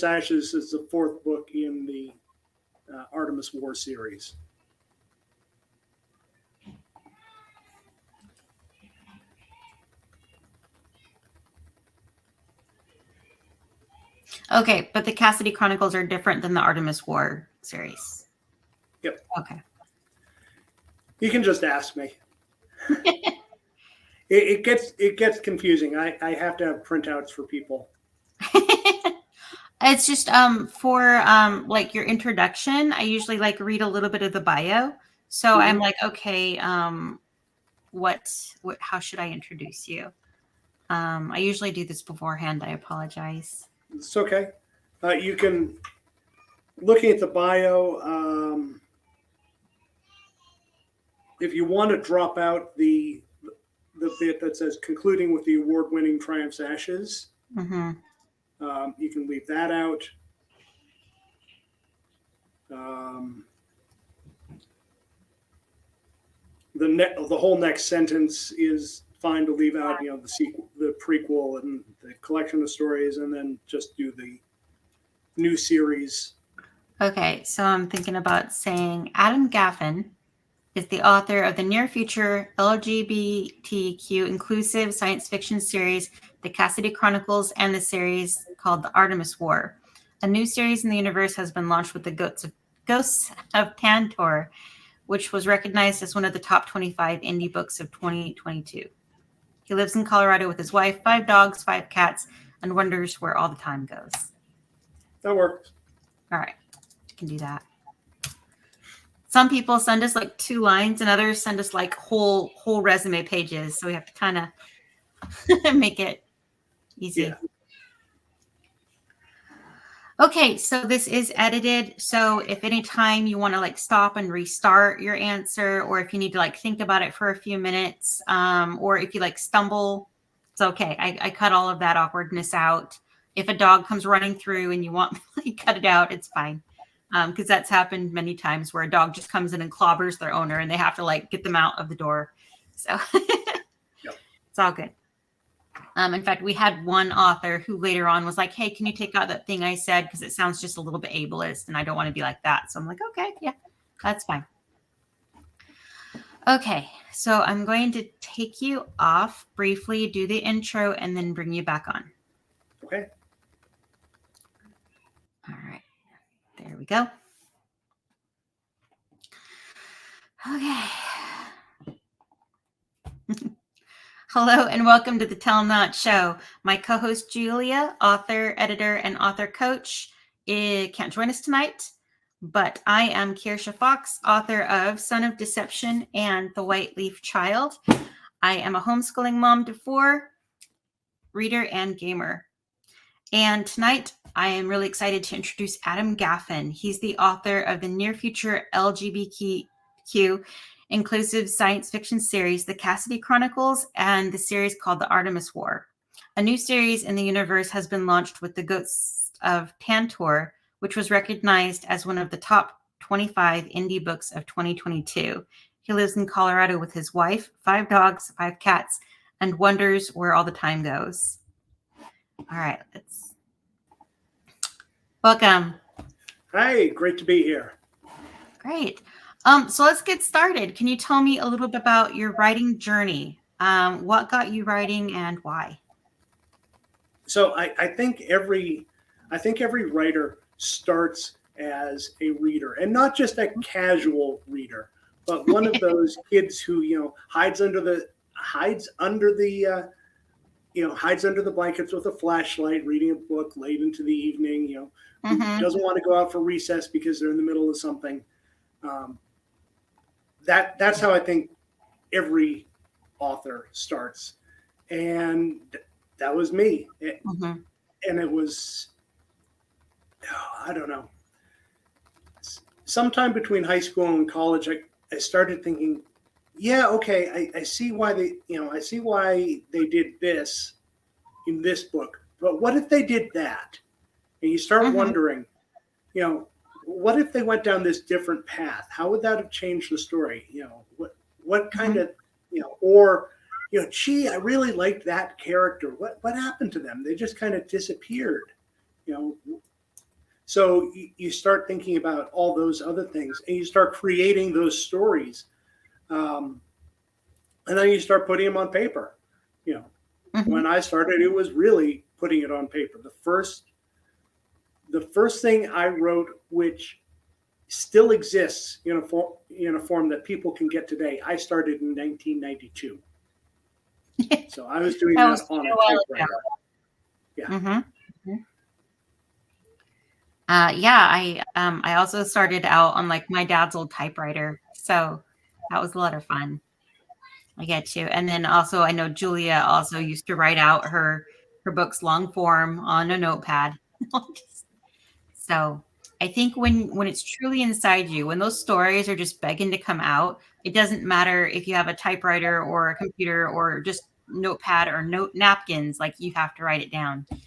Triumph's Ashes is the fourth book in the Artemis War series. Okay, but the Cassidy Chronicles are different than the Artemis War series. Yep. Okay. You can just ask me. it gets confusing. I have to have printouts for people. It's just for like your introduction, I usually like read a little bit of the bio. So I'm like, okay, what how should I introduce you? I usually do this beforehand. I apologize. It's okay. You can, looking at the bio, if you want to drop out the bit that says concluding with the award-winning Triumph's Ashes, Mm-hmm. You can leave that out. The whole next sentence is fine to leave out, the sequel, the prequel, and the collection of stories, and then just do the new series. Okay, so I'm thinking about saying Adam Gaffen is the author of the near future LGBTQ inclusive science fiction series, The Cassidy Chronicles, and the series called The Artemis War. A new series in the universe has been launched with the Ghosts of Tantor, which was recognized as one of the top 25 indie books of 2022. He lives in Colorado with his wife, 5 dogs, 5 cats, and wonders where all the time goes. That works. All right, you can do that. Some people send us like 2 lines, and others send us like whole resume pages. So we have to kind of make it easy. Yeah. Okay, so this is edited. So if any time you want to like stop and restart your answer, or if you need to like think about it for a few minutes, or if you like stumble, it's okay. I cut all of that awkwardness out. If a dog comes running through and you want to like, cut it out, it's fine. Because that's happened many times where a dog just comes in and clobbers their owner and they have to like get them out of the door. So Yep. It's all good. In fact, we had one author who later on was like, hey, can you take out that thing I said? Because it sounds just a little bit ableist and I don't want to be like that. So I'm like, okay, yeah, that's fine. Okay, so I'm going to take you off briefly, do the intro, and then bring you back on. Okay. All right. There we go. Okay. Hello and welcome to the Tell 'em Not Show. My co-host Julia, author, editor, and author coach, can't join us tonight, but I am Kiersha Fox, author of Son of Deception and The White Leaf Child. I am a homeschooling mom to 4, reader, and gamer. And tonight, I am really excited to introduce Adam Gaffen. He's the author of the near future LGBTQ inclusive science fiction series, The Cassidy Chronicles, and the series called The Artemis War. A new series in the universe has been launched with the Ghosts of Tantor, which was recognized as one of the top 25 indie books of 2022. He lives in Colorado with his wife, 5 dogs, 5 cats, and wonders where all the time goes. All right, welcome. Hi, great to be here. Great. So let's get started. Can you tell me a little bit about your writing journey? What got you writing and why? So I think every writer starts as a reader, and not just a casual reader, but one of those kids who hides under the blankets with a flashlight, reading a book late into the evening. Who doesn't want to go out for recess because they're in the middle of something. That's how I think every author starts, and that was me. And it was, I don't know, sometime between high school and college, I started thinking, yeah, okay, I see why they did this in this book, but what if they did that? And you start wondering, what if they went down this different path? How would that have changed the story? What kind of, gee, I really liked that character. What happened to them? They just kind of disappeared. So you start thinking about all those other things, and you start creating those stories, and then you start putting them on paper. You know, Mhm. when I started, it was really putting it on paper. The first thing I wrote, which still exists in a form that people can get today, I started in 1992. So I was doing That was that on quite a a while typewriter. Yeah. ago. Hmm. Yeah, I also started out on like my dad's old typewriter, so that was a lot of fun. I get you. And then also I know Julia also used to write out her books long form on a notepad. So I think when it's truly inside you, when those stories are just begging to come out, it doesn't matter if you have a typewriter or a computer or just notepad or note napkins, like you have to write it down. Hmm.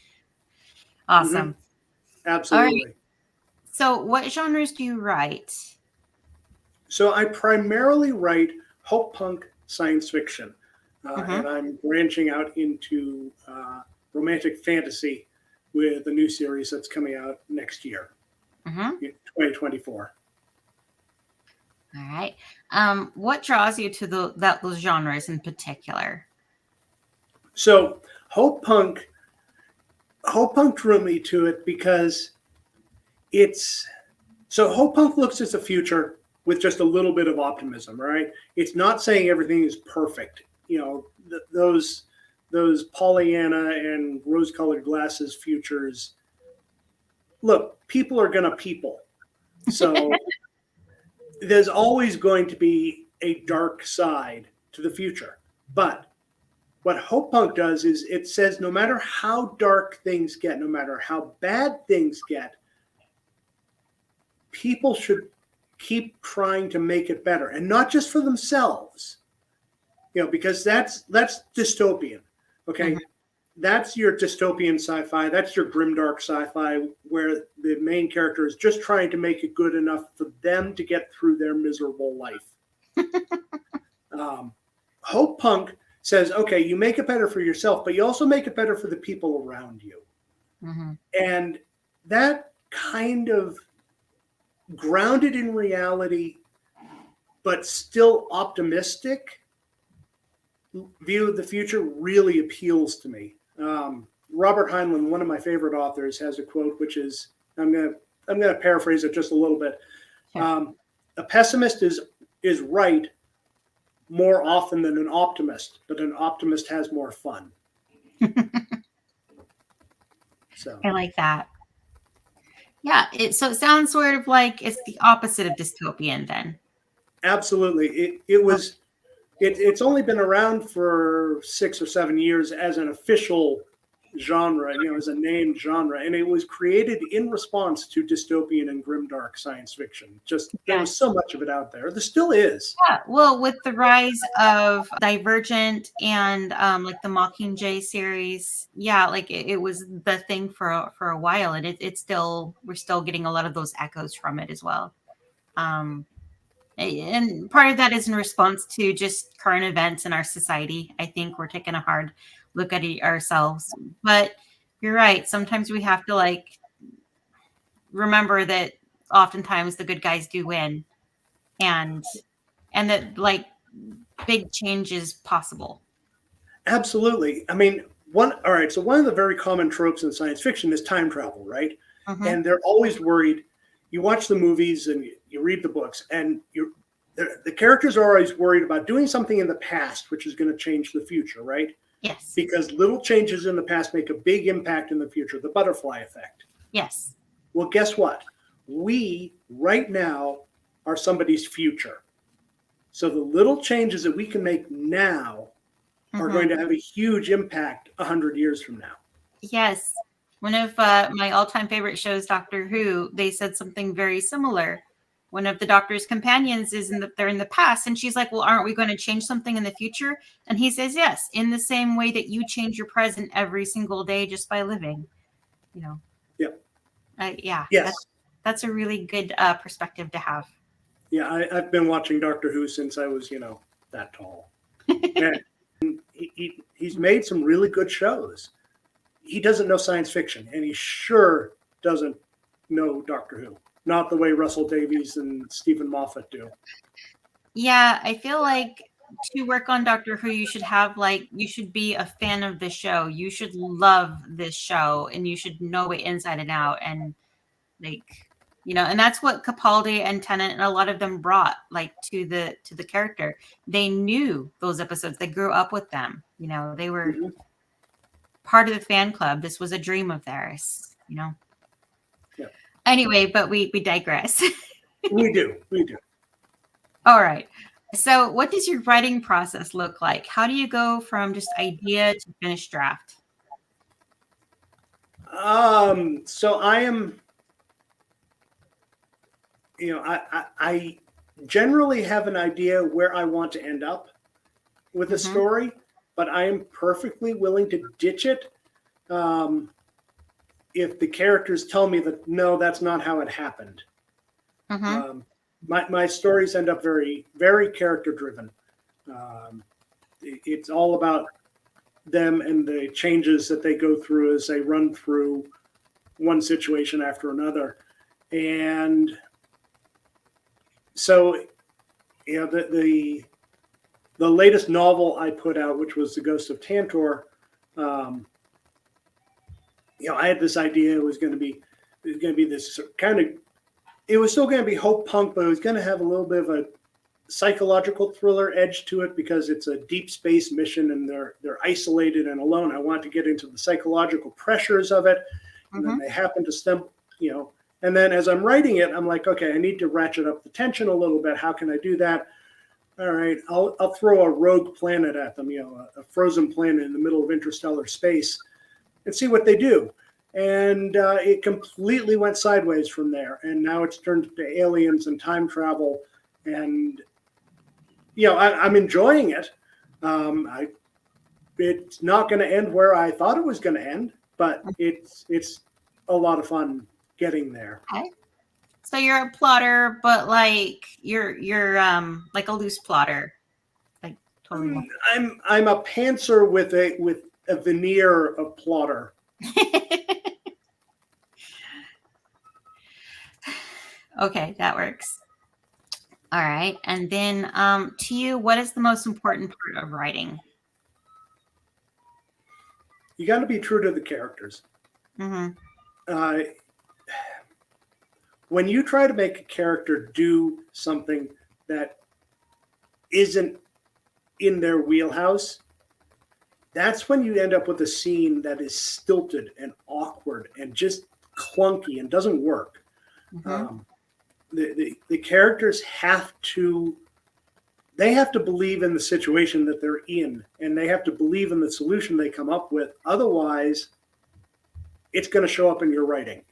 Awesome. All right. Absolutely. So what genres do you write? So I primarily write hope punk science fiction, Mm-hmm. and I'm branching out into romantic fantasy with a new series that's coming out next year, Mm-hmm. 2024. All right. What draws you to those genres in particular? So hope punk, hope punk drew me to it because it's so hope punk looks at the future with just a little bit of optimism, right? It's not saying everything is perfect. Those Pollyanna and rose-colored glasses futures. Look, people are gonna people. So there's always going to be a dark side to the future. But what Hope Punk does is it says no matter how dark things get, no matter how bad things get, people should keep trying to make it better, and not just for themselves. Because that's dystopian. Mhm. Okay, that's your dystopian sci-fi. That's your grimdark sci-fi, where the main character is just trying to make it good enough for them to get through their miserable life. Hope Punk says, okay, you make it better for yourself, but you also make it better for the people around you. Mhm. And that kind of grounded in reality, but still optimistic view of the future really appeals to me. Robert Heinlein, one of my favorite authors, has a quote which is I'm gonna paraphrase it just a little bit. Sure. A pessimist is right more often than an optimist, but an optimist has more fun. So I like that. Yeah, so it sounds sort of like it's the opposite of dystopian then. absolutely, it's only been around for 6 or 7 years as an official genre, as a named genre, and it was created in response to dystopian and grimdark science fiction. Just there was Yes. so much of it out there. There still is. Yeah. Well, with the rise of Divergent and like the Mockingjay series, yeah, like it was the thing for a while, and it's still we're still getting a lot of those echoes from it as well. Um, and part of that is in response to just current events in our society. I think we're taking a hard look at it ourselves, but you're right. Sometimes we have to like remember that oftentimes the good guys do win, and that like big change is possible. Absolutely. I mean, all right. So one of the very common tropes in science fiction is time travel, right? Hmm. And they're always worried. You watch the movies and you read the books, and the characters are always worried about doing something in the past, which is going to change the future, right? Yes. Because little changes in the past make a big impact in the future, the butterfly effect. Yes. Well, guess what? We, right now, are somebody's future. So the little changes that we can make now are Hmm. going to have a huge impact 100 years from now. Yes. One of my all-time favorite shows, Doctor Who, they said something very similar. One of the Doctor's companions they're in the past, and she's like, "Well, aren't we going to change something in the future?" And he says, "Yes, in the same way that you change your present every single day just by living." You know, Yep. yeah, Yes. that's a really good perspective to have. Yeah, I've been watching Doctor Who since I was, that tall. And he's made some really good shows. He doesn't know science fiction, and he sure doesn't know Doctor Who, not the way Russell Davies and Stephen Moffat do. Yeah, I feel like to work on Doctor Who, you should be a fan of the show. You should love this show, and you should know it inside and out. And and that's what Capaldi and Tennant and a lot of them brought to the character. They knew those episodes. They grew up with them. They were part of the fan club. This was a dream of theirs. Yeah. Anyway, but we digress. We do. All right. So what does your writing process look like? How do you go from just idea to finished draft? So I am, I generally have an idea where I want to end up with a story, but I am perfectly willing to ditch it if the characters tell me that, no, that's not how it happened. My stories end up very, very character driven. It's all about them and the changes that they go through as they run through one situation after another. And so, the latest novel I put out, which was The Ghost of Tantor, I had this idea it was going to be this kind of, it was still going to be hope punk, but it was going to have a little bit of a psychological thriller edge to it because it's a deep space mission and they're isolated and alone. I want to get into the psychological pressures of it. And then they happen to stumble, and then as I'm writing it, I'm like, okay, I need to ratchet up the tension a little bit. How can I do that? All right, I'll throw a rogue planet at them, a frozen planet in the middle of interstellar space and see what they do. And it completely went sideways from there. And now it's turned to aliens and time travel. And, I'm enjoying it. It's not going to end where I thought it was going to end, but it's a lot of fun getting there. Okay. So you're a plotter, but you're like a loose plotter. Like totally. I'm a pantser with a veneer of plotter. Okay, that works. All right. And then to you, what is the most important part of writing? You got to be true to the characters. When you try to make a character do something that isn't in their wheelhouse, that's when you end up with a scene that is stilted and awkward and just clunky and doesn't work. The characters have to believe in the situation that they're in, and they have to believe in the solution they come up with. Otherwise, it's going to show up in your writing.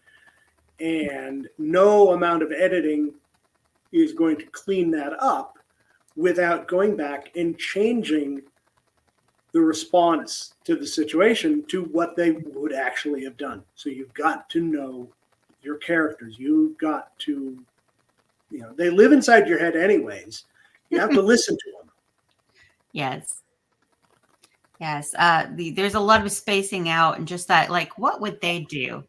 And no amount of editing is going to clean that up without going back and changing the response to the situation to what they would actually have done. So you've got to know your characters. You've got to, they live inside your head anyways. You have to listen to them. Yes. There's a lot of spacing out and just that, what would they do?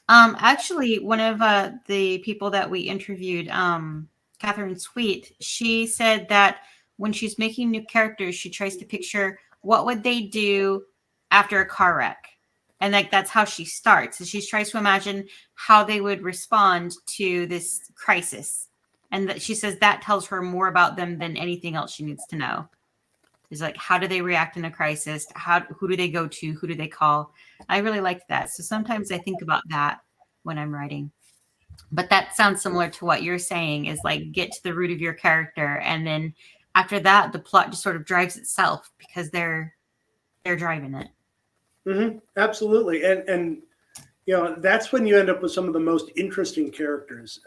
Actually, one of the people that we interviewed, Catherine Sweet, she said that when she's making new characters, she tries to picture what would they do after a car wreck. And that's how she starts. And she tries to imagine how they would respond to this crisis. And that she says that tells her more about them than anything else she needs to know. Is how do they react in a crisis? Who do they go to? Who do they call? I really liked that. So sometimes I think about that when I'm writing. But that sounds similar to what you're saying is get to the root of your character. And then after that, the plot just sort of drives itself because they're driving it. Absolutely. And that's when you end up with some of the most interesting characters.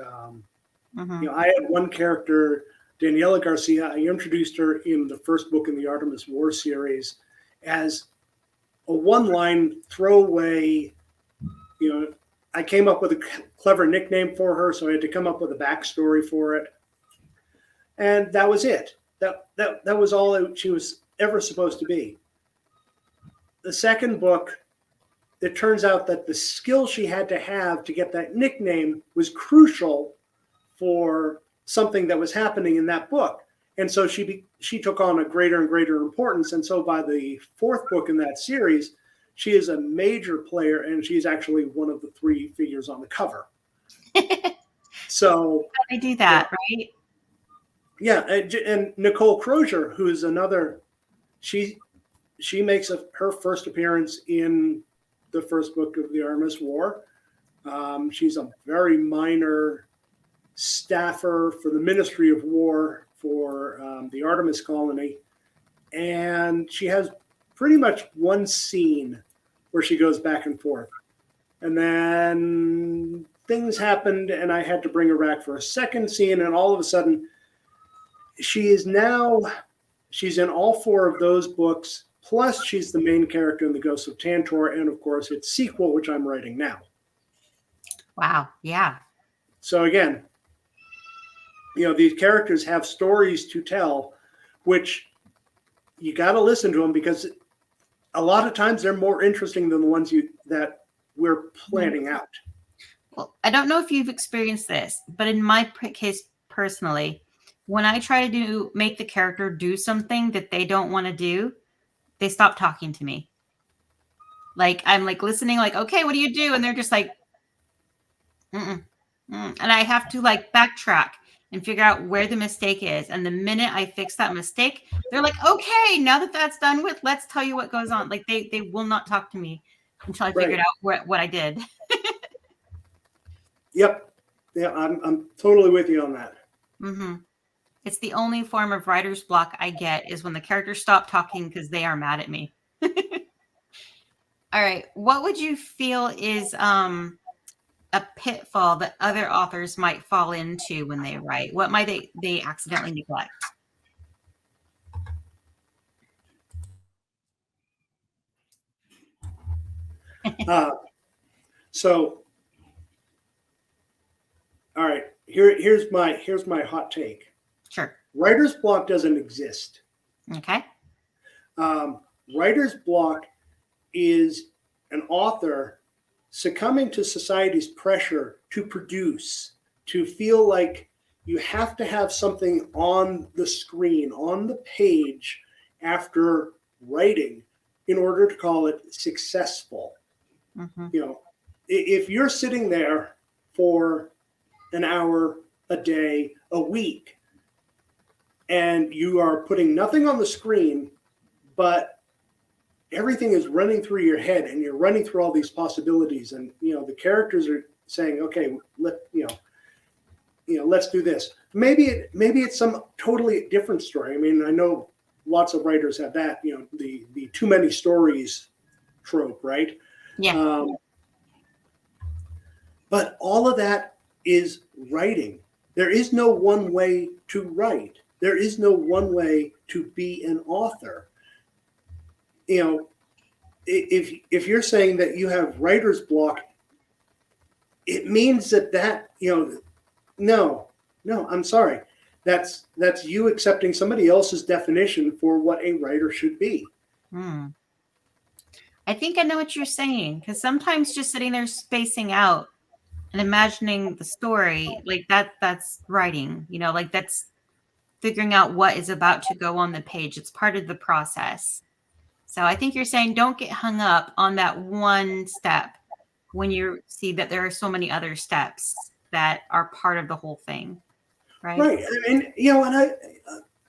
I had one character, Daniela Garcia. I introduced her in the first book in the Artemis War series as a one-line throwaway. I came up with a clever nickname for her, so I had to come up with a backstory for it, and that was it. That was all she was ever supposed to be. The second book, it turns out that the skill she had to have to get that nickname was crucial for something that was happening in that book. And so she took on a greater and greater importance. And so by the fourth book in that series, she is a major player, and she's actually one of the 3 figures on the cover. So I do that, right? Yeah, and Nicole Crozier, who's another, she makes her first appearance in the first book of the Artemis War. She's a very minor staffer for the Ministry of War for the Artemis colony, and she has pretty much one scene where she goes back and forth, and then things happened, and I had to bring her back for a second scene, and all of a sudden, she's in all 4 of those books. Plus, she's the main character in The Ghosts of Tantor, and of course, its sequel, which I'm writing now. Wow. Yeah. So again, these characters have stories to tell, which you got to listen to them, because a lot of times they're more interesting than the ones that we're planning out. Well, I don't know if you've experienced this, but in my case personally, when I try to make the character do something that they don't want to do, they stop talking to me. Like, I'm like listening, like, okay, what do you do? And they're just like, mm-mm, mm. And I have to like backtrack and figure out where the mistake is. And the minute I fix that mistake, they're like, okay, now that that's done with, let's tell you what goes on. Like they will not talk to me until I figured out what I did. Yep. Yeah, I'm totally with you on that. Mm-hmm. It's the only form of writer's block I get is when the characters stop talking because they are mad at me. All right. What would you feel is a pitfall that other authors might fall into when they write? What might they accidentally neglect? So, all right, here's my hot take. Sure. Writer's block doesn't exist. Okay. Writer's block is an author succumbing to society's pressure to produce, to feel like you have to have something on the screen, on the page after writing in order to call it successful. Mm-hmm. If you're sitting there for an hour a day, a week, and you are putting nothing on the screen, but everything is running through your head, and you're running through all these possibilities, and the characters are saying, okay, let's do this. Maybe it's some totally different story. I mean, I know lots of writers have that, the too many stories trope, right? Yeah. But all of that is writing. There is no one way to write. There is no one way to be an author. If you're saying that you have writer's block, it means that no, I'm sorry. That's you accepting somebody else's definition for what a writer should be. I think I know what you're saying, because sometimes just sitting there spacing out and imagining the story, like that's writing, like that's figuring out what is about to go on the page. It's part of the process. So I think you're saying don't get hung up on that one step when you see that there are so many other steps that are part of the whole thing. Right. Right. And and I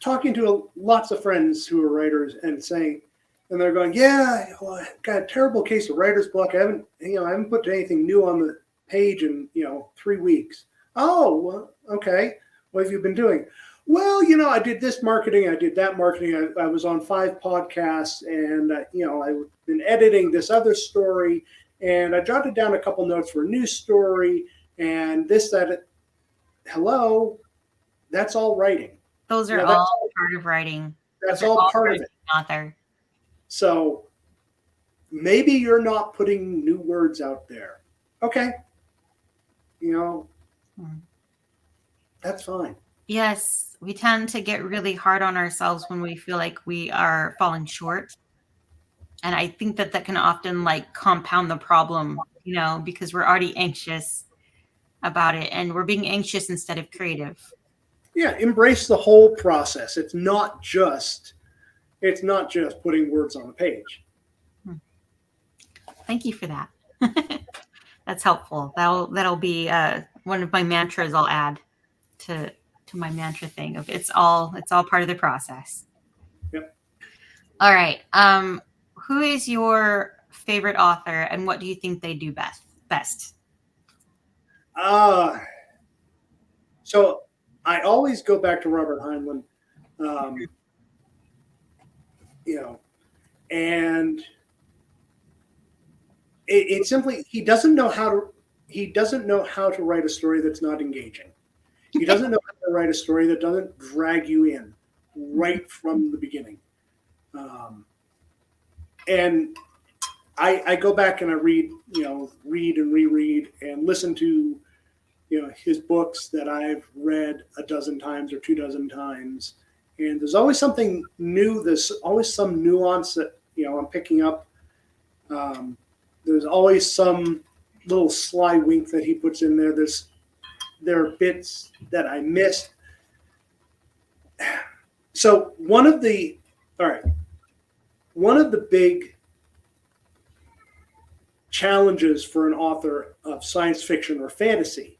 talking to lots of friends who are writers and saying, and they're going, yeah, well, I got a terrible case of writer's block. I haven't put anything new on the page in 3 weeks. Oh, well, okay. What have you been doing? Well, I did this marketing, I did that marketing. I was on 5 podcasts, and I've been editing this other story, and I jotted down a couple notes for a new story, and this, that. Hello, that's all writing. Those are all part of writing. That's all part of it. Author. So maybe you're not putting new words out there. Okay. That's fine. Yes, we tend to get really hard on ourselves when we feel like we are falling short. And I think that can often like compound the problem, because we're already anxious about it and we're being anxious instead of creative. Yeah, embrace the whole process. It's not just putting words on a page. Thank you for that. That's helpful. That'll be one of my mantras I'll add to my mantra thing of it's all part of the process. Yep. All right. Who is your favorite author and what do you think they do best? So I always go back to Robert Heinlein, and it simply he doesn't know how to write a story that's not engaging. He doesn't know how to write a story that doesn't drag you in right from the beginning. And I go back and I read and reread and listen to his books that I've read a dozen times or 24 times, and there's always something new. There's always some nuance that I'm picking up. There's always some little sly wink that he puts in there. There are bits that I missed. So one of the big challenges for an author of science fiction or fantasy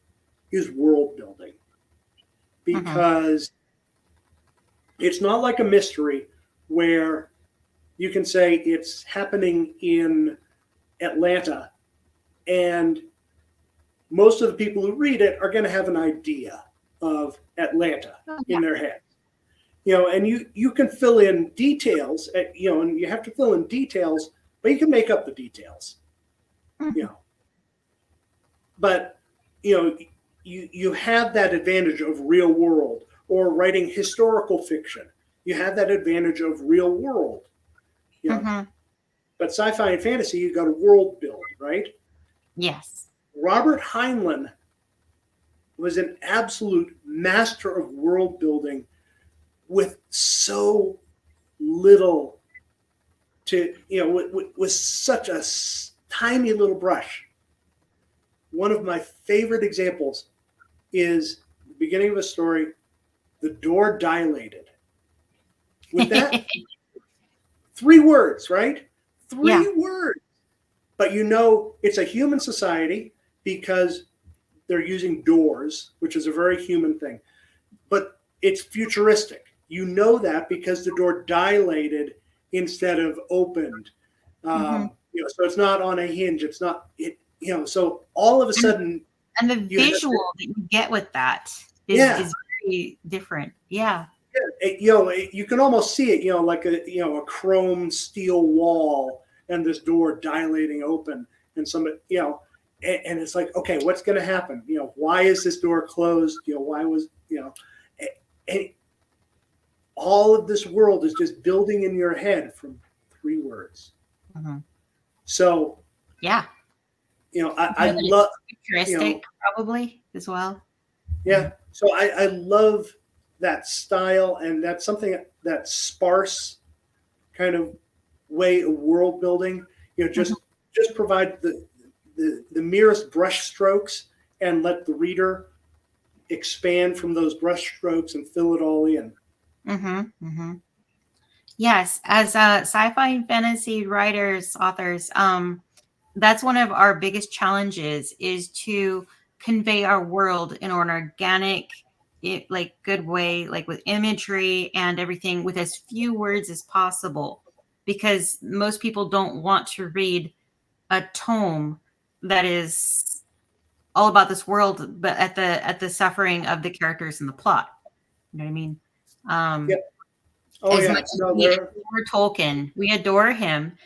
is world building, because it's not like a mystery where you can say it's happening in Atlanta and most of the people who read it are going to have an idea of Atlanta in their head. And you can fill in details, and you have to fill in details, but you can make up the details. But you have that advantage of real world, or writing historical fiction. You have that advantage of real world. But sci-fi and fantasy, you got to world build, right? Yes. Robert Heinlein was an absolute master of world building with so little with such a tiny little brush. One of my favorite examples is the beginning of a story, the door dilated. With that, 3 words, right? 3 words. But it's a human society because they're using doors, which is a very human thing. But it's futuristic. That because the door dilated instead of opened. So it's not on a hinge. It's not so all of a sudden, and the visual that you get with that is very different. Yeah. You can almost see it, like a chrome steel wall and this door dilating open, and somebody, and it's like, okay, what's going to happen? Why is this door closed? Why was, and all of this world is just building in your head from 3 words. So, yeah. I love futuristic probably as well. Yeah. So I love that style, and that's something that sparse kind of way of world building. Just provide the merest brush strokes and let the reader expand from those brush strokes and fill it all in. Yes, as sci-fi and fantasy writers, authors, that's one of our biggest challenges is to convey our world in an organic, good way, like with imagery and everything, with as few words as possible, because most people don't want to read a tome that is all about this world, but at the suffering of the characters in the plot. You know what I mean? As much as we adore Tolkien, we adore him.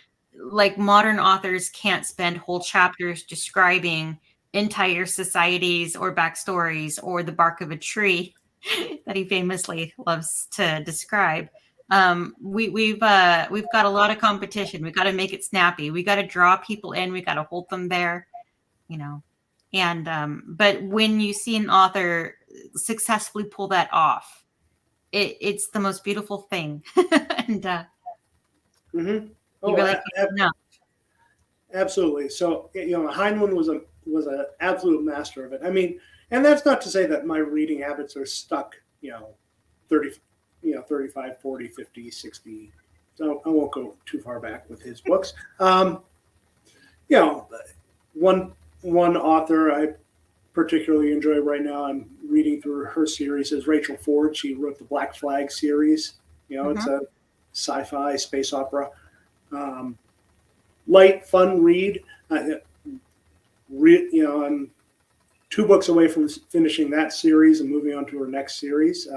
Like modern authors can't spend whole chapters describing entire societies or backstories or the bark of a tree that he famously loves to describe. We've got a lot of competition. We got to make it snappy. We got to draw people in. We got to hold them there, And but when you see an author successfully pull that off, it's the most beautiful thing. And He Oh, really can't enough. absolutely. So Heinlein was an absolute master of it. I mean, and that's not to say that my reading habits are stuck. 30, 35, 40, 50, 60. So I won't go too far back with his books. You know, one author I particularly enjoy right now, I'm reading through her series, is Rachel Ford. She wrote the Black Flag series. It's a sci-fi space opera. Light, fun read. I'm 2 books away from finishing that series and moving on to her next series.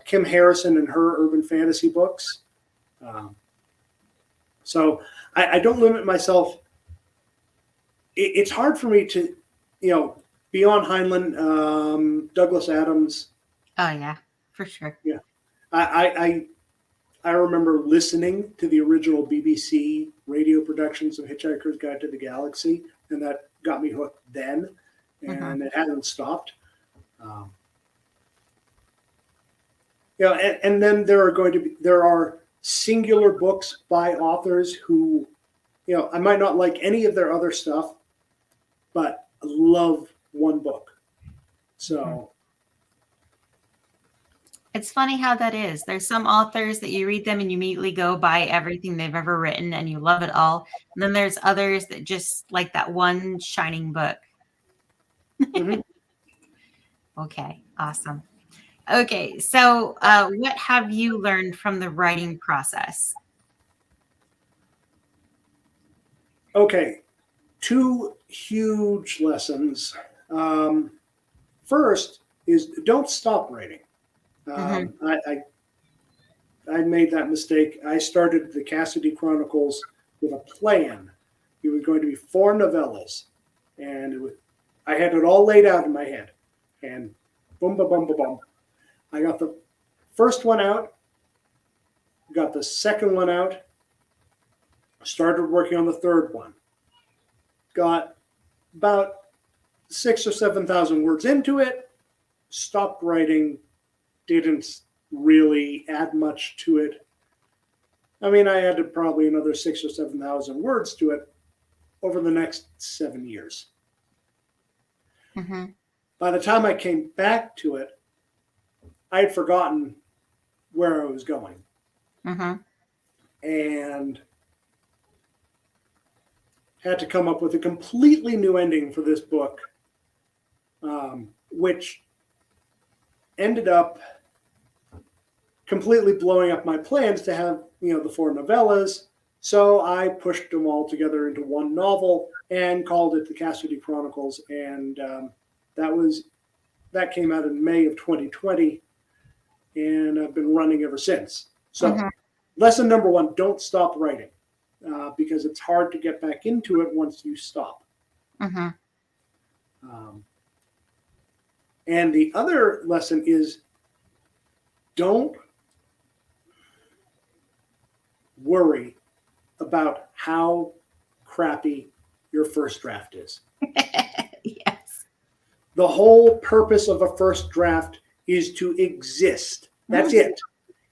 Kim Harrison and her urban fantasy books. So I don't limit myself. It's hard for me to, beyond Heinlein, Douglas Adams. Oh yeah, for sure. Yeah, I remember listening to the original BBC radio productions of Hitchhiker's Guide to the Galaxy, and that got me hooked then, and it hasn't stopped. And then there are singular books by authors who, I might not like any of their other stuff, but I love one book. So it's funny how that is. There's some authors that you read them and you immediately go buy everything they've ever written and you love it all. And then there's others that just like that one shining book. Okay, awesome. Okay, so what have you learned from the writing process? Okay, 2 huge lessons. First is don't stop writing. I made that mistake. I started the Cassidy Chronicles with a plan. It was going to be 4 novellas, and I had it all laid out in my head. And boom, ba, bum, ba, bum. I got the first one out, got the second one out, started working on the third one. Got about 6,000 or 7,000 words into it, stopped writing, didn't really add much to it. I mean, I added probably another 6,000 or 7,000 words to it over the next 7 years. By the time I came back to it, I had forgotten where I was going. And had to come up with a completely new ending for this book, which ended up completely blowing up my plans to have, the 4 novellas. So I pushed them all together into one novel and called it the Cassidy Chronicles. And that came out in May of 2020. And I've been running ever since. So lesson number 1, don't stop writing, because it's hard to get back into it once you stop. And the other lesson is don't worry about how crappy your first draft is. Yes. The whole purpose of a first draft is to exist. That's it.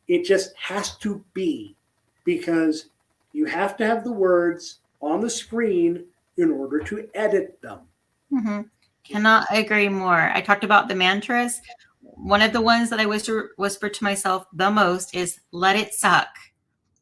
It just has to be, because you have to have the words on the screen in order to edit them. Cannot agree more. I talked about the mantras. One of the ones that I whisper to myself the most is let it suck.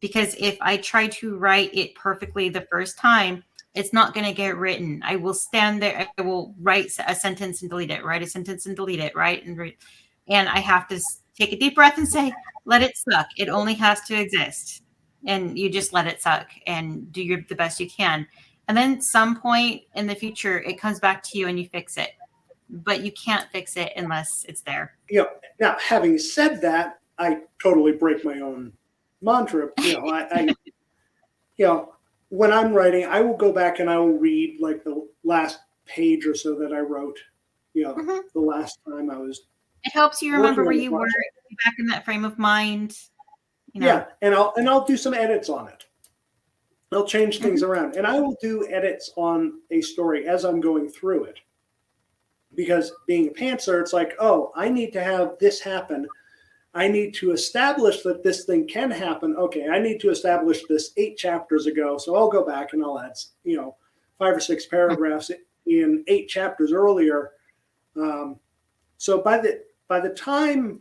Because if I try to write it perfectly the first time, it's not going to get written. I will stand there. I will write a sentence and delete it, write a sentence and delete it, right? And I have to take a deep breath and say, let it suck. It only has to exist. And you just let it suck and do the best you can. And then some point in the future, it comes back to you and you fix it. But you can't fix it unless it's there. Now, having said that, I totally break my own mantra. When I'm writing, I will go back and I will read like the last page or so that I wrote, the last time I was. It helps you remember where you were, back in that frame of mind. Yeah, and I'll do some edits on it. I'll change things around, and I will do edits on a story as I'm going through it. Because being a pantser, it's like, oh, I need to have this happen. I need to establish that this thing can happen. Okay, I need to establish this 8 chapters ago. So I'll go back and I'll add, 5 or 6 paragraphs in 8 chapters earlier. So by the time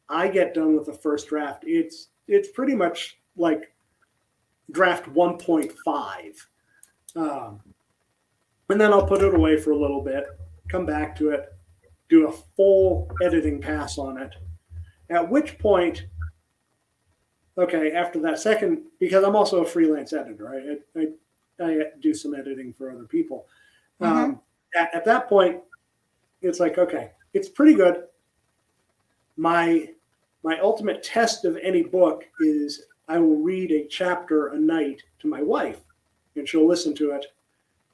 I get done with the first draft, it's pretty much like draft 1.5. And then I'll put it away for a little bit, come back to it, do a full editing pass on it. At which point, okay, after that second, because I'm also a freelance editor, I do some editing for other people. At that point, it's like, okay, it's pretty good. My ultimate test of any book is I will read a chapter a night to my wife, and she'll listen to it,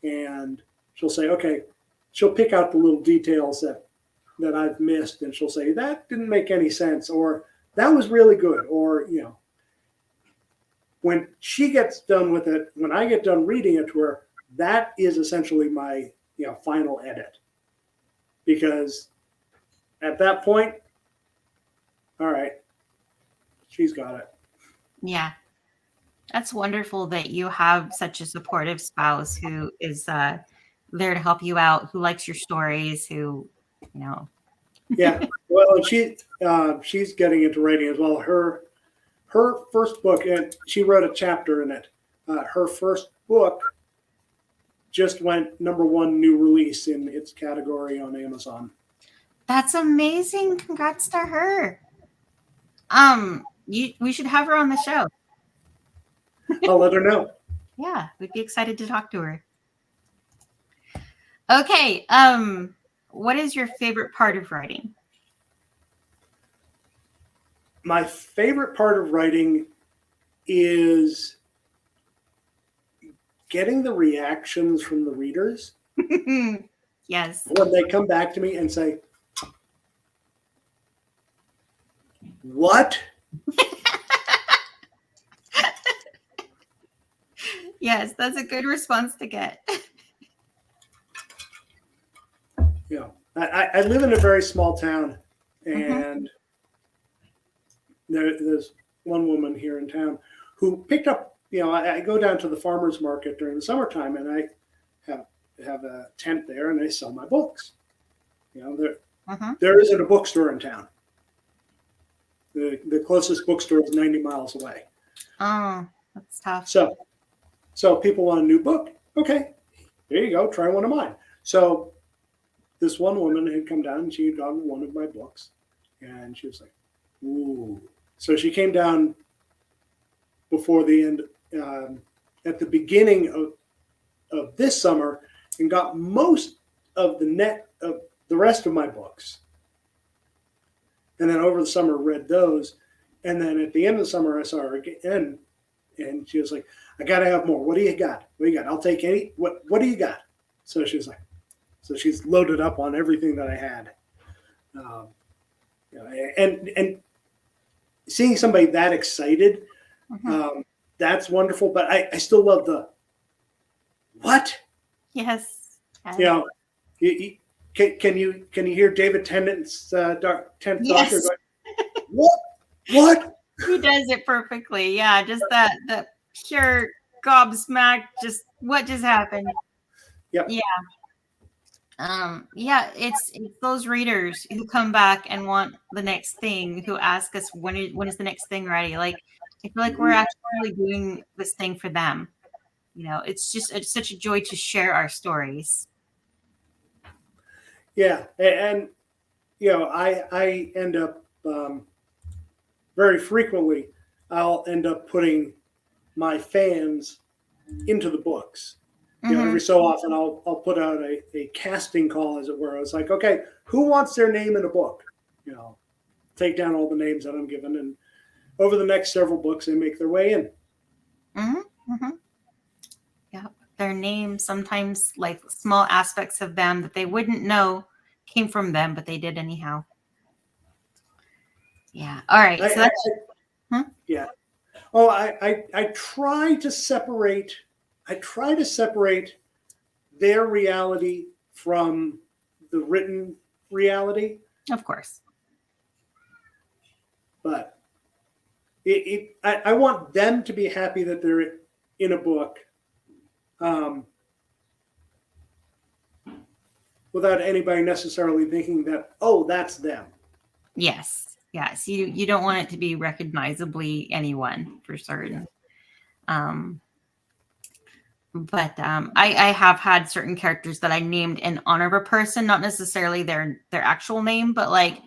and she'll say, okay, she'll pick out the little details that I've missed, and she'll say, that didn't make any sense, or that was really good, or, when she gets done with it, when I get done reading it to her, that is essentially my, final edit. Because at that point, all right, she's got it. Yeah. That's wonderful that you have such a supportive spouse who is there to help you out, who likes your stories, who, Yeah. Well, and she's getting into writing as well. Her first book, and she wrote a chapter in it. Her first book just went #1 new release in its category on Amazon. That's amazing. Congrats to her. We should have her on the show. I'll let her know. Yeah, we'd be excited to talk to her. Okay. What is your favorite part of writing? My favorite part of writing is getting the reactions from the readers. Yes. When they come back to me and say, what? Yes, that's a good response to get. I live in a very small town, and there's one woman here in town who picked up, I go down to the farmer's market during the summertime, and I have a tent there, and I sell my books. There isn't a bookstore in town. The closest bookstore is 90 miles away. Oh, that's tough. So people want a new book. Okay, there you go. Try one of mine. So this one woman had come down and she had gotten one of my books, and she was like, ooh. So she came down before the end, at the beginning of this summer, and got most of the rest of my books. And then over the summer read those. And then at the end of the summer, I saw her again, and she was like, I got to have more. What do you got? What do you got? I'll take any. What do you got? So she was like, so she's loaded up on everything that I had. And seeing somebody that excited, that's wonderful. But I still love the what? Yes. Can you hear David Tennant's 10th Yes. Doctor going, what? He does it perfectly. Yeah, just that pure gobsmack. Just what just happened? Yep. Yeah. Yeah, it's those readers who come back and want the next thing, who ask us when is the next thing ready. Like, I feel like we're actually doing this thing for them. It's such a joy to share our stories. Yeah, and I end up very frequently, I'll end up putting my fans into the books. Every so often I'll put out a casting call, as it were. It's like, okay, who wants their name in a book? Take down all the names that I'm given, and over the next several books, they make their way in. Yeah, their names, sometimes like small aspects of them that they wouldn't know came from them, but they did anyhow. Yeah. All right. Yeah. Oh, I try to separate. I try to separate their reality from the written reality. Of course. but I want them to be happy that they're in a book, without anybody necessarily thinking that, oh, that's them. Yes. You don't want it to be recognizably anyone for certain. Yeah. But I have had certain characters that I named in honor of a person, not necessarily their actual name, but like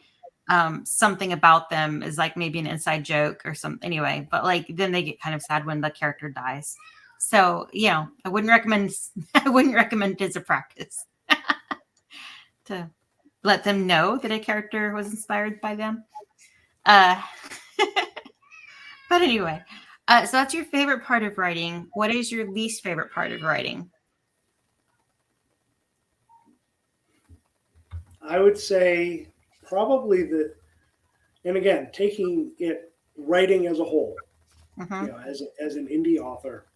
something about them is like maybe an inside joke or something. Anyway, but like then they get kind of sad when the character dies. So I wouldn't recommend it as a practice to let them know that a character was inspired by them. But anyway. So that's your favorite part of writing. What is your least favorite part of writing? I would say probably and again, taking writing as a whole, as an indie author,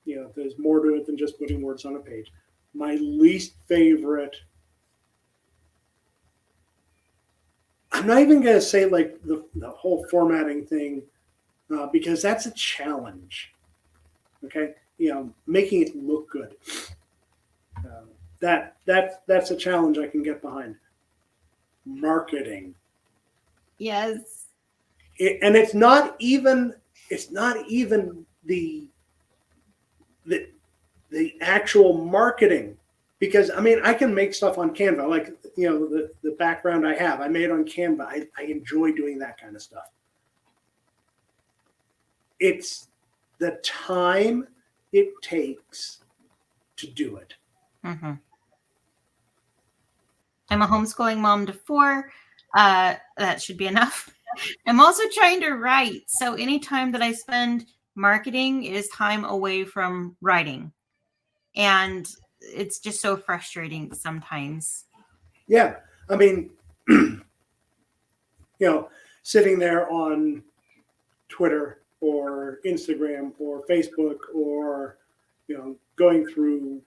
there's more to it than just putting words on a page. My least favorite, I'm not even going to say like the whole formatting thing, because that's a challenge. Okay, making it look good. That's a challenge I can get behind. Marketing. Yes. And it's not even the actual marketing, because I mean I can make stuff on Canva, like the background I have, I made on Canva. I enjoy doing that kind of stuff. It's the time it takes to do it. Mm-hmm. I'm a homeschooling mom to 4. That should be enough. I'm also trying to write. So any time that I spend marketing is time away from writing. And it's just so frustrating sometimes. Yeah. I mean, sitting there on Twitter or Instagram or Facebook or, going through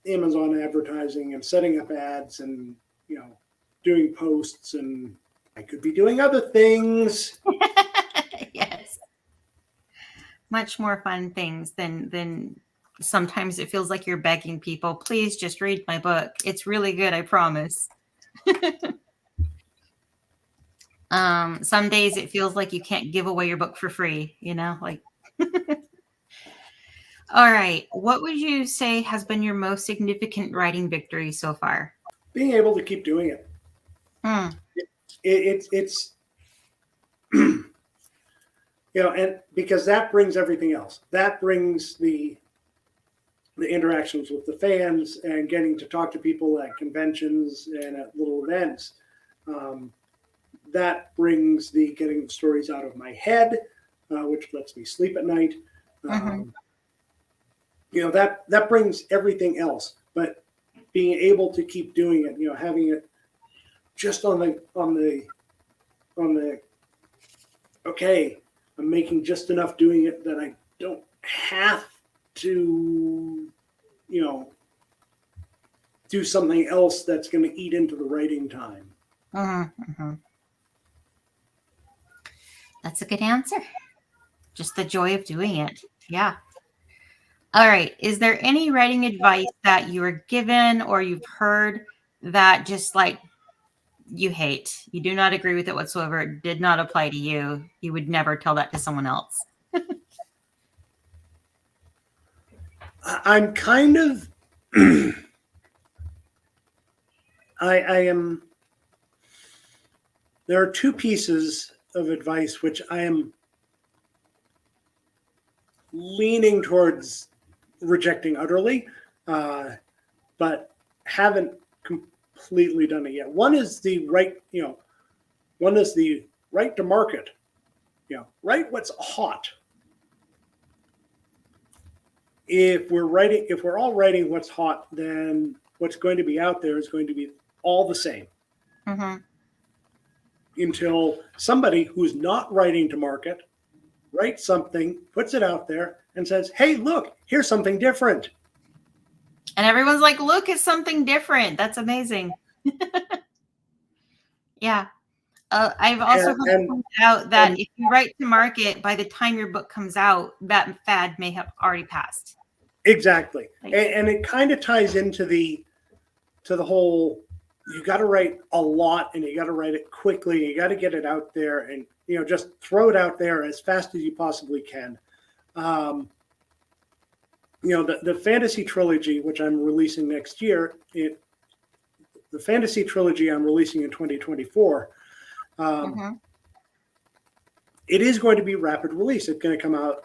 Amazon advertising and setting up ads and, doing posts, and I could be doing other things. Yes. Much more fun things than sometimes it feels like you're begging people, please just read my book. It's really good, I promise. Some days it feels like you can't give away your book for free, like. All right. What would you say has been your most significant writing victory so far? Being able to keep doing it. It's and because that brings everything else. That brings the interactions with the fans and getting to talk to people at conventions and at little events. That brings the getting stories out of my head, which lets me sleep at night. That brings everything else. But being able to keep doing it, having it just on the okay, I'm making just enough doing it that I don't have to, do something else that's going to eat into the writing time. That's a good answer. Just the joy of doing it. Yeah. All right. Is there any writing advice that you were given or you've heard that just like you hate? You do not agree with it whatsoever. It did not apply to you. You would never tell that to someone else. I'm kind of, I am, there are 2 pieces of advice which I am leaning towards rejecting utterly, but haven't completely done it yet. One is the right to market. Write what's hot. If we're all writing what's hot, then what's going to be out there is going to be all the same. Until somebody who's not writing to market writes something, puts it out there, and says, hey, look, here's something different. And everyone's like, look, it's something different. That's amazing. Yeah. I've also heard And pointed out that if you write to market, by the time your book comes out, that fad may have already passed. exactly. Like- And it kind of ties into the whole, you got to write a lot and you got to write it quickly. You got to get it out there and, just throw it out there as fast as you possibly can. The fantasy trilogy, which I'm releasing next year, the fantasy trilogy I'm releasing in 2024, it is going to be rapid release. It's going to come out,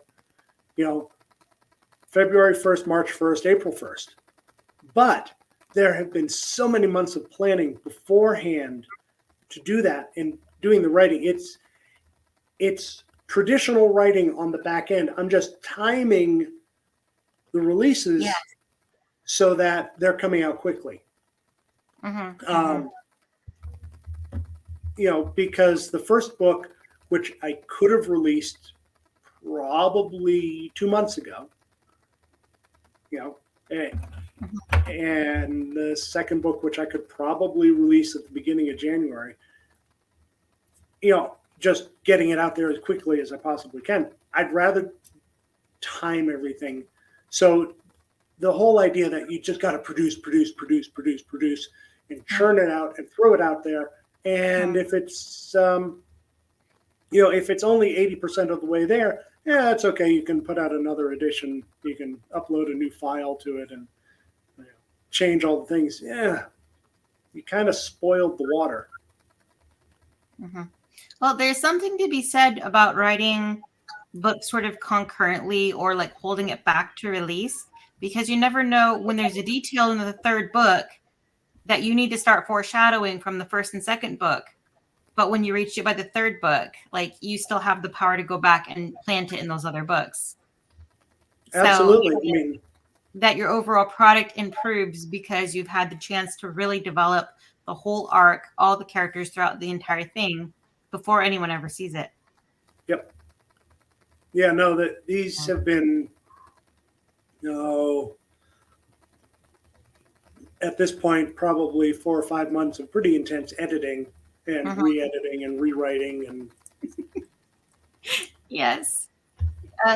February 1st, March 1st, April 1st. But there have been so many months of planning beforehand to do that and doing the writing. It's traditional writing on the back end. I'm just timing the releases so that they're coming out quickly. Because the first book, which I could have released probably 2 months ago, and the second book, which I could probably release at the beginning of January, just getting it out there as quickly as I possibly can. I'd rather time everything. So the whole idea that you just got to produce, and churn it out and throw it out there. And if it's, if it's only 80% of the way there, it's okay. You can put out another edition. You can upload a new file to it and change all the things. Yeah, you kind of spoiled the water. Well, there's something to be said about writing books sort of concurrently or like holding it back to release, because you never know when there's a detail in the third book that you need to start foreshadowing from the first and second book. But when you reach it by the third book, like you still have the power to go back and plant it in those other books. Absolutely. So, that your overall product improves because you've had the chance to really develop the whole arc, all the characters throughout the entire thing before anyone ever sees it. Yep. Yeah, no, that these have been, at this point, probably 4 or 5 months of pretty intense editing and re-editing and rewriting. And yes.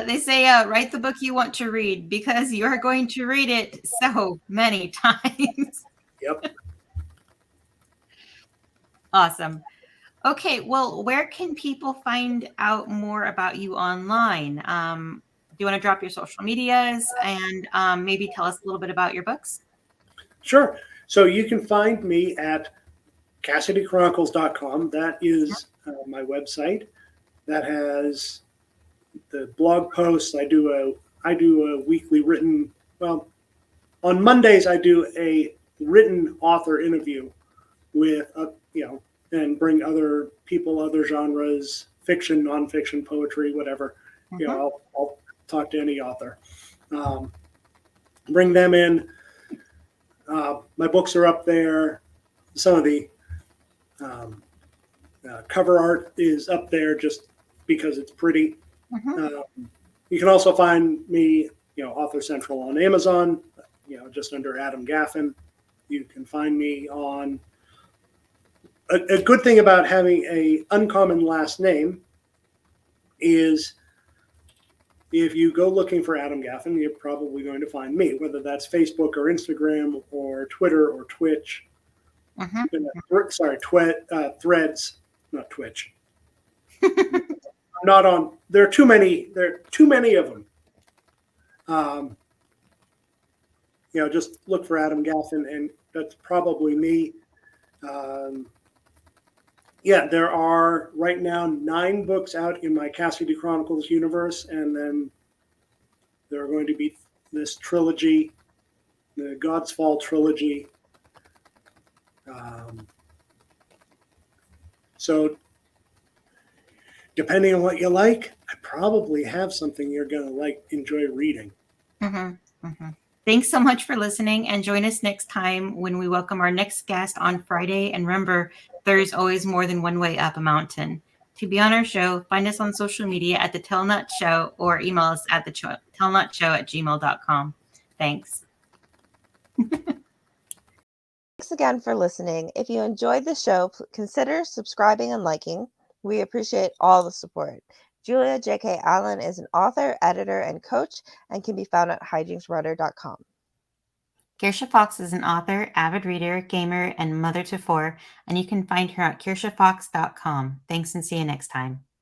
They say, write the book you want to read because you're going to read it so many times. Yep. Awesome. Okay, well, where can people find out more about you online? Do you want to drop your social medias and maybe tell us a little bit about your books? Sure. So you can find me at CassidyChronicles.com. That is my website. That has the blog posts. I do a weekly written. Well, on Mondays I do a written author interview with and bring other people, other genres, fiction, nonfiction, poetry, whatever. I'll talk to any author. Bring them in. My books are up there. Some of the cover art is up there just because it's pretty. You can also find me, Author Central on Amazon, just under Adam Gaffen. You can find me on. A good thing about having a uncommon last name is if you go looking for Adam Gaffen, you're probably going to find me, whether that's Facebook or Instagram or Twitter or Twitch. Threads, not Twitch. Not on. There are too many. There are too many of them. Just look for Adam Gaffen, and that's probably me. There are right now 9 books out in my Cassidy Chronicles universe, and then there are going to be this trilogy, the God's Fall trilogy. So depending on what you like, I probably have something you're going to enjoy reading. Thanks so much for listening, and join us next time when we welcome our next guest on Friday. And remember, there's always more than one way up a mountain. To be on our show, find us on social media at The Tellnut Show or email us at thetellnutshow@gmail.com. Thanks. Thanks again for listening. If you enjoyed the show, consider subscribing and liking. We appreciate all the support. Julia J.K. Allen is an author, editor, and coach and can be found at hijinksrudder.com. Kirsha Fox is an author, avid reader, gamer, and mother to four, and you can find her at kirshafox.com. Thanks and see you next time.